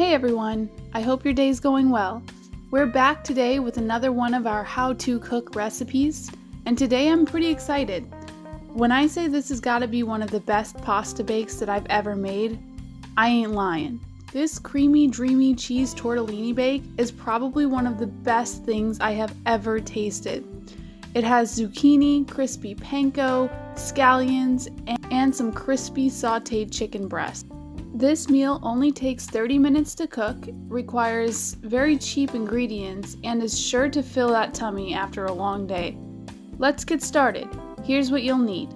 Hey everyone, I hope your day's going well. We're back today with another one of our how-to cook recipes, and today I'm pretty excited. When I say this has got to be one of the best pasta bakes that I've ever made, I ain't lying. This creamy, dreamy cheese tortellini bake is probably one of the best things I have ever tasted. It has zucchini, crispy panko, scallions, and some crispy sautéed chicken breast. This meal only takes 30 minutes to cook, requires very cheap ingredients, and is sure to fill that tummy after a long day. Let's get started. Here's what you'll need.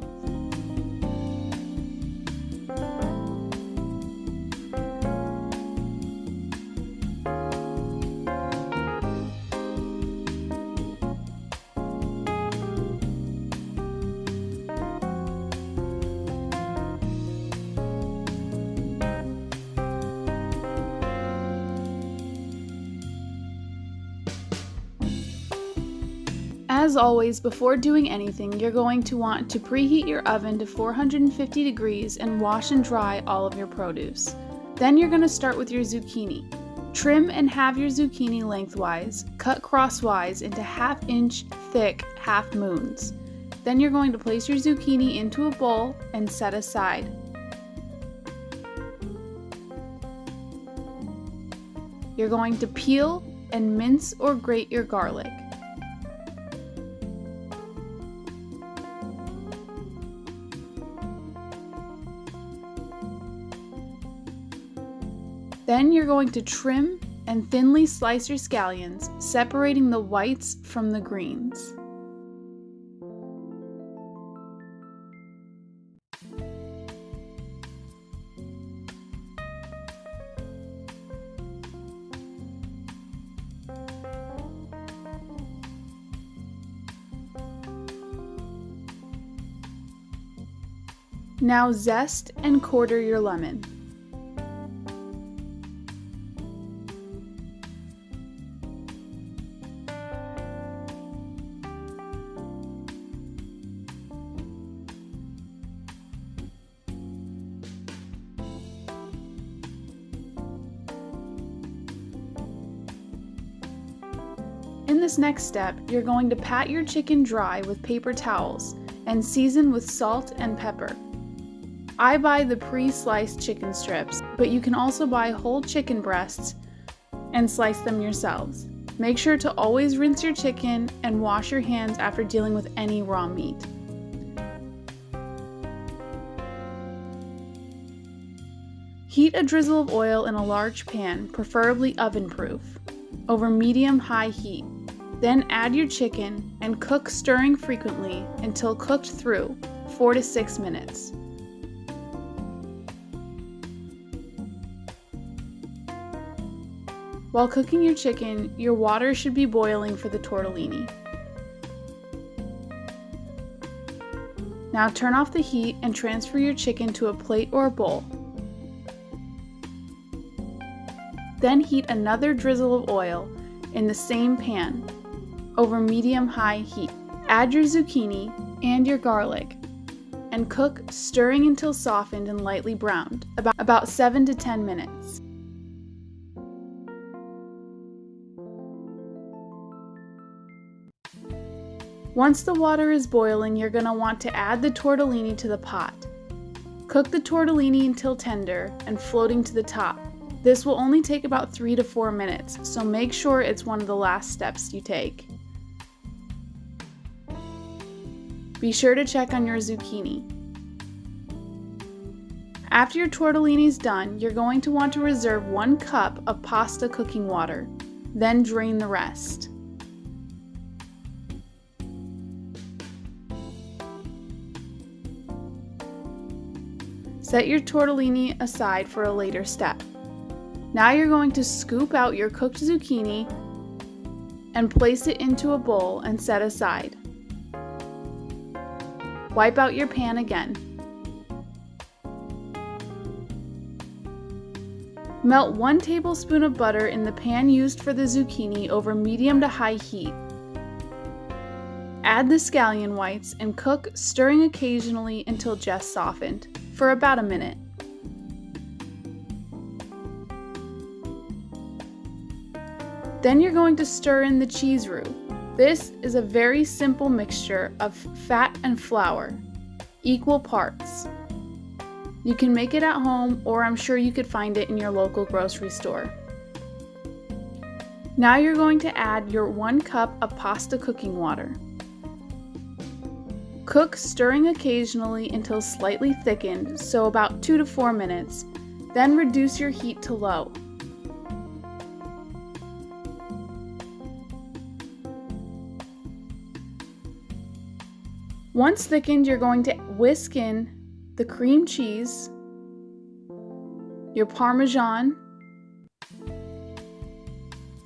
As always, before doing anything, you're going to want to preheat your oven to 450 degrees and wash and dry all of your produce. Then you're going to start with your zucchini. Trim and halve your zucchini lengthwise, cut crosswise into 1/2 inch thick half moons. Then you're going to place your zucchini into a bowl and set aside. You're going to peel and mince or grate your garlic. Then you're going to trim and thinly slice your scallions, separating the whites from the greens. Now zest and quarter your lemon. In this next step, you're going to pat your chicken dry with paper towels and season with salt and pepper. I buy the pre-sliced chicken strips, but you can also buy whole chicken breasts and slice them yourselves. Make sure to always rinse your chicken and wash your hands after dealing with any raw meat. Heat a drizzle of oil in a large pan, preferably oven-proof, over medium-high heat. Then add your chicken and cook, stirring frequently until cooked through, 4 to 6 minutes. While cooking your chicken, your water should be boiling for the tortellini. Now turn off the heat and transfer your chicken to a plate or a bowl. Then heat another drizzle of oil in the same pan over medium-high heat. Add your zucchini and your garlic and cook, stirring until softened and lightly browned, about 7 to 10 minutes. Once the water is boiling, you're going to want to add the tortellini to the pot. Cook the tortellini until tender and floating to the top. This will only take about 3 to 4 minutes, so make sure it's one of the last steps you take. Be sure to check on your zucchini. After your tortellini is done, you're going to want to reserve 1 cup of pasta cooking water, then drain the rest. Set your tortellini aside for a later step. Now you're going to scoop out your cooked zucchini and place it into a bowl and set aside. Wipe out your pan again. Melt 1 tablespoon of butter in the pan used for the zucchini over medium to high heat. Add the scallion whites and cook, stirring occasionally until just softened, for about a minute. Then you're going to stir in the cheese roux. This is a very simple mixture of fat and flour, equal parts. You can make it at home, or I'm sure you could find it in your local grocery store. Now you're going to add your 1 cup of pasta cooking water. Cook, stirring occasionally until slightly thickened, so about 2 to 4 minutes. Then reduce your heat to low. Once thickened, you're going to whisk in the cream cheese, your Parmesan,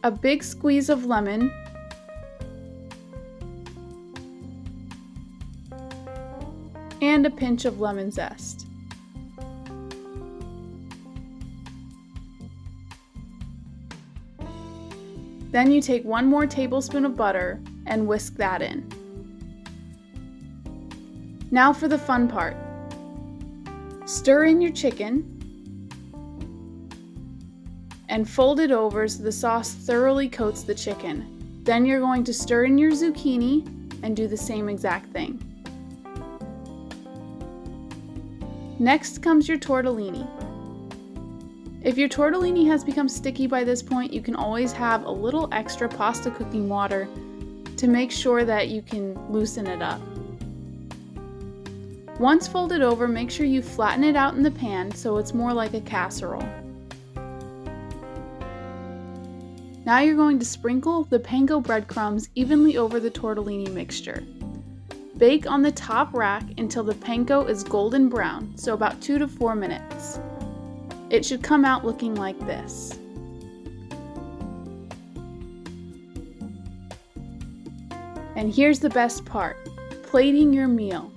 a big squeeze of lemon, and a pinch of lemon zest. Then you take 1 more tablespoon of butter and whisk that in. Now for the fun part. Stir in your chicken and fold it over so the sauce thoroughly coats the chicken. Then you're going to stir in your zucchini and do the same exact thing. Next comes your tortellini. If your tortellini has become sticky by this point, you can always have a little extra pasta cooking water to make sure that you can loosen it up. Once folded over, make sure you flatten it out in the pan so it's more like a casserole. Now you're going to sprinkle the panko breadcrumbs evenly over the tortellini mixture. Bake on the top rack until the panko is golden brown, so about 2 to 4 minutes. It should come out looking like this. And here's the best part, plating your meal.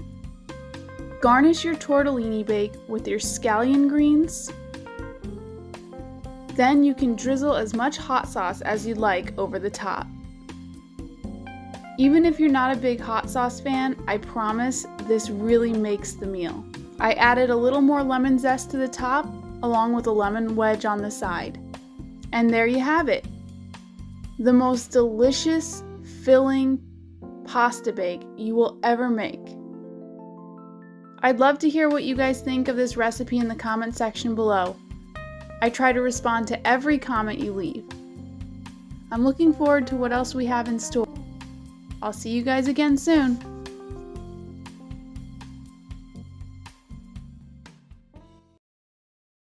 Garnish your tortellini bake with your scallion greens. Then you can drizzle as much hot sauce as you'd like over the top. Even if you're not a big hot sauce fan, I promise this really makes the meal. I added a little more lemon zest to the top, along with a lemon wedge on the side. And there you have it. The most delicious, filling pasta bake you will ever make. I'd love to hear what you guys think of this recipe in the comment section below. I try to respond to every comment you leave. I'm looking forward to what else we have in store. I'll see you guys again soon.